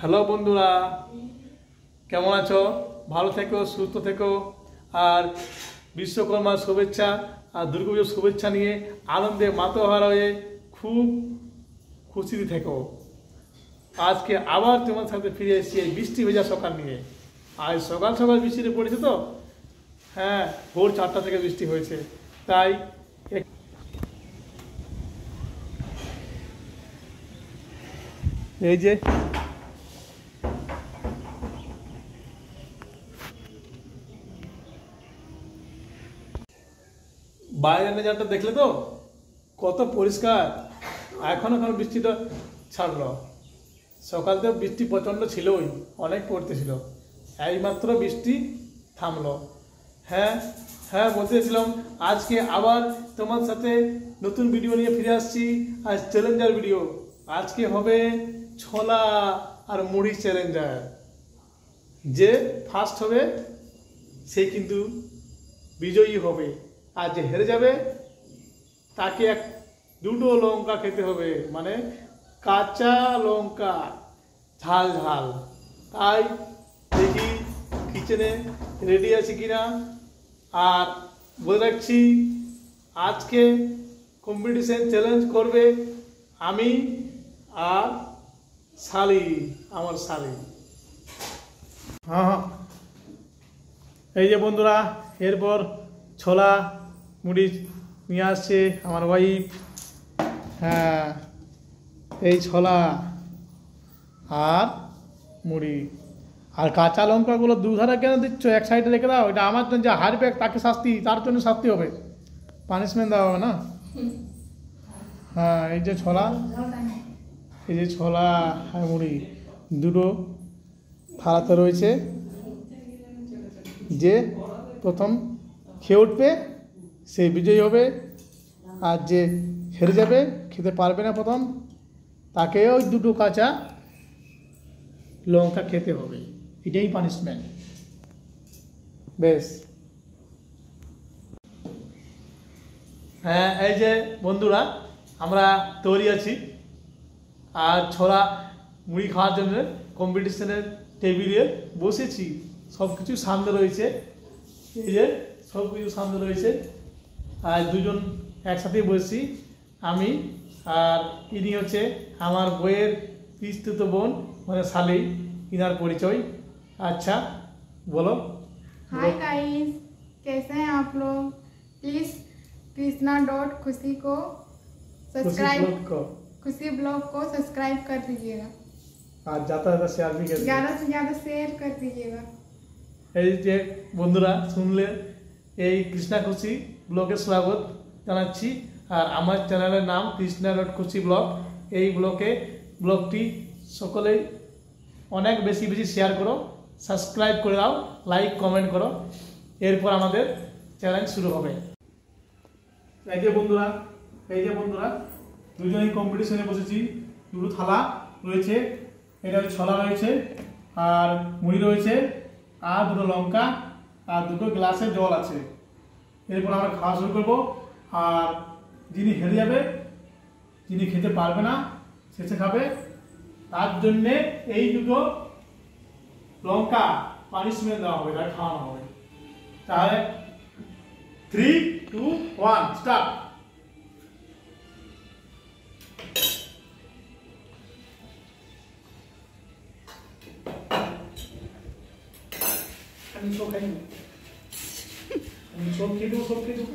Hello বন্ধুরা, কেমন আছো? ভালো থেকো, সুস্থ থেকো। আর বিশ্বকর্মার শুভেচ্ছা আর দুর্গাপুজোর শুভেচ্ছা নিয়ে আনন্দে মাতোহারা হয়ে খুব খুশিতে থেকো। আজকে আবার তোমার সাথে ফিরে এসেছি এই বৃষ্টি ভেজা সকাল নিয়ে। আজ সকাল সকাল বৃষ্টিতে পড়েছে তো, হ্যাঁ, ভোর 4টা থেকে বৃষ্টি হয়েছে। তাই এই যে বাইরের নেজারটা দেখলে তো কত পরিষ্কার। এখন বৃষ্টিটা ছাড়লো। সকালতে বৃষ্টি প্রচণ্ড ছিলই, অনেক পড়তেছিল, এইমাত্র বৃষ্টি থামলো। হ্যাঁ হ্যাঁ, বলতেছিলাম আজকে আবার তোমার সাথে নতুন ভিডিও নিয়ে ফিরে আসছি। আজ চ্যালেঞ্জার ভিডিও। আজকে হবে ছোলা আর মুড়ি চ্যালেঞ্জার। যে ফার্স্ট হবে সে কিন্তু বিজয়ী হবে, আর যে হেরে যাবে তাকে দুটো লঙ্কা খেতে হবে, মানে কাঁচা লঙ্কা, ঝাল ঝাল। তাই দেখি কিচেনে রেডি আছে কিনা। আর বলে রাখছি, আজকে কম্পিটিশন চ্যালেঞ্জ করবে আমি আর শালি, আমার শালি। হ্যাঁ, এই যে বন্ধুরা, এরপর ছোলা মুড়ি নিয়ে আসছে আমার ওয়াইফ। হ্যাঁ, এই ছোলা আর মুড়ি। আর কাঁচা লঙ্কাগুলো দুধারে কেন দিচ্ছ? এক সাইডে রেখে দাও। এটা আমার জন্য যে হারবে তাকে শাস্তি, তার জন্য শাস্তি হবে, পানিশমেন্ট দেওয়া হবে না। হ্যাঁ, এই যে ছোলা, এই যে ছোলা আর মুড়ি দুটো থালাতে রয়েছে। যে প্রথম খেয়ে উঠবে সে বিজয়ী হবে, আর যে হেরে যাবে, খেতে পারবে না প্রথম, তাকে ওই দুটো কাঁচা লঙ্কা খেতে হবে। এটাই পানিশমেন্ট। বেশ, হ্যাঁ, এই যে বন্ধুরা, আমরা তৈরি আছি। আর ছোলা মুড়ি খাওয়ার জন্য কম্পিটিশনের টেবিলে বসেছি। সব কিছু সামনে রয়েছে, এই যে সব কিছু সামনে রয়েছে। আর দুজন একসাথেই বসেছি, আমি আর ইনি হচ্ছে আমার বইয়ের পিস্তুত বোন, মানে শালি। इनार परिचय। अच्छा बोलो। हाय गाइस, कैसे हैं आप लोग? प्लीज कृष्णा.खुशी को सब्सक्राइब, खुशी ब्लॉग को सब्सक्राइब कर दीजिएगा। आज ज़्यादा शेयर भी कर, ज़्यादा से ज़्यादा शेयर कर दीजिएगा। এই যে বন্ধুরা শুনলে, এই কৃষ্ণা খুশি ব্লগে স্বাগত জানাচ্ছি। আর আমার চ্যানেলের নাম কৃষ্ণা.খুশি ব্লগ। এই ব্লগটি সকলেই অনেক বেশি বেশি শেয়ার করো, সাবস্ক্রাইব করে দাও, লাইক কমেন্ট করো। এরপর আমাদের চ্যালেঞ্জ শুরু হবে। এই যে বন্ধুরা দুজনেই কম্পিটিশনে বসেছি। দুটো থালা রয়েছে, এটা ছোলা রয়েছে, আর মুড়ি রয়েছে, আর দুটো লঙ্কা, আর দুটো গ্লাসে জল আছে। এরপর আমরা খাওয়া শুরু করবো। আর যিনি হেরে যাবে, যিনি খেতে পারবে না, শেষে খাবে, তার জন্যে এই দুটো লঙ্কা পানিশমেন্ট দেওয়া হবে, তাই খাওয়ানো হবে। তাহলে 3, 2, 1 স্টার্ট। আমি সব খেয়ে দেবো, সব খেয়ে দেবো।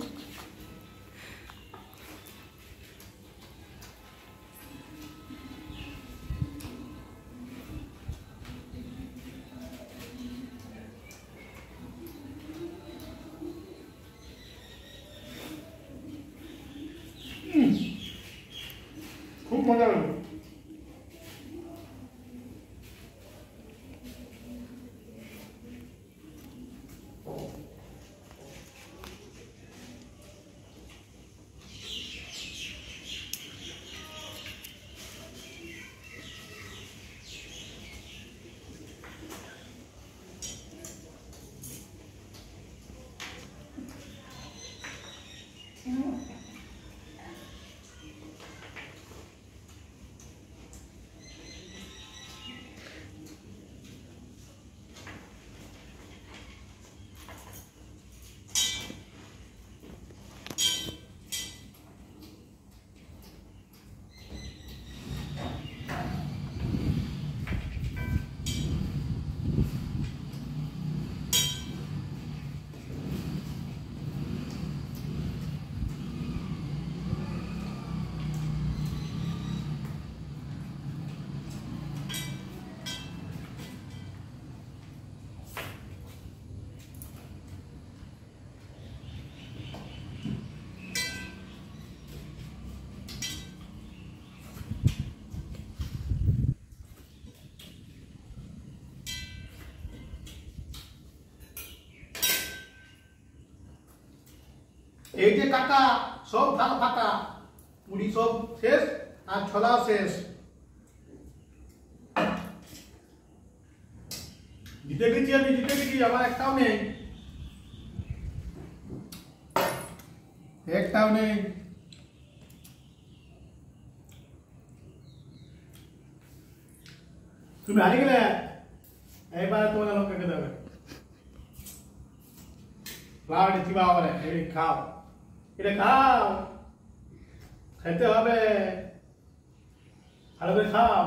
খুব মজা হলো। এই যে কাকা সব ফাঁকা, মুড়ি সব শেষ আর ছোলাও শেষ। জিতে গেছি আমি, জিতে গেছি, আমার একটাও নেই, একটাও নেই। তুমি হারিয়ে গেলে, এইবারে তোমাদের লোককে খেতে হবে। লাউ এটা চিবা হবে, এই খাও, এটা খাও, খেতে হবে, ভালো করে খাও।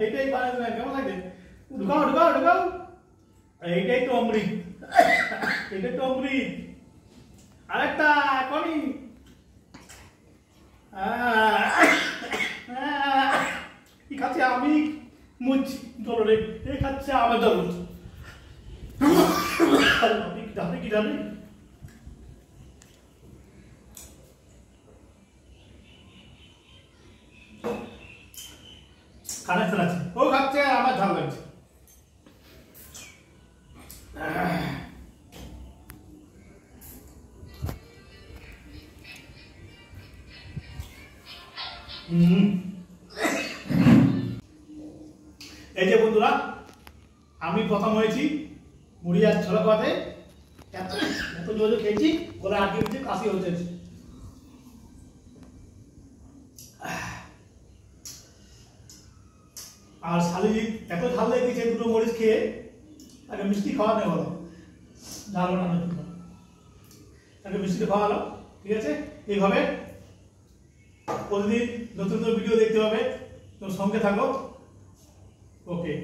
এটাই বানাতে না, কেমন লাগছে? ঢুকাও ঢুকাও ঢুকাও, এইটাই তো অমৃত, এটাই তো অমৃত। আরেকটা এখনই। কি খাচ্ছে আমি মুচ্ছি জল রে, এই খাচ্ছে আমার জল। আপনি কি জানেন? কানেকশন আছে, ও খাচ্ছে আর আমার ঝাল লাগছে। এই যে বন্ধুরা, আমি প্রথম হয়েছি মুড়ি আর ছোলা খাওয়াতে। এত এত জোরে খেয়েছি, গলায় আটকে গেছে, কাশি হচ্ছে। আর শালি এত ঝাল লেগে গেছে দুটো মরিচ খেয়ে, তাকে মিষ্টি খাওয়ানো হলো, ঝাল বানানোর জন্য তাকে মিষ্টি খাওয়ালো। ঠিক আছে, এইভাবে প্রতিদিন নতুন নতুন ভিডিও দেখতে হবে, তো সঙ্গে থাকো। ওকে।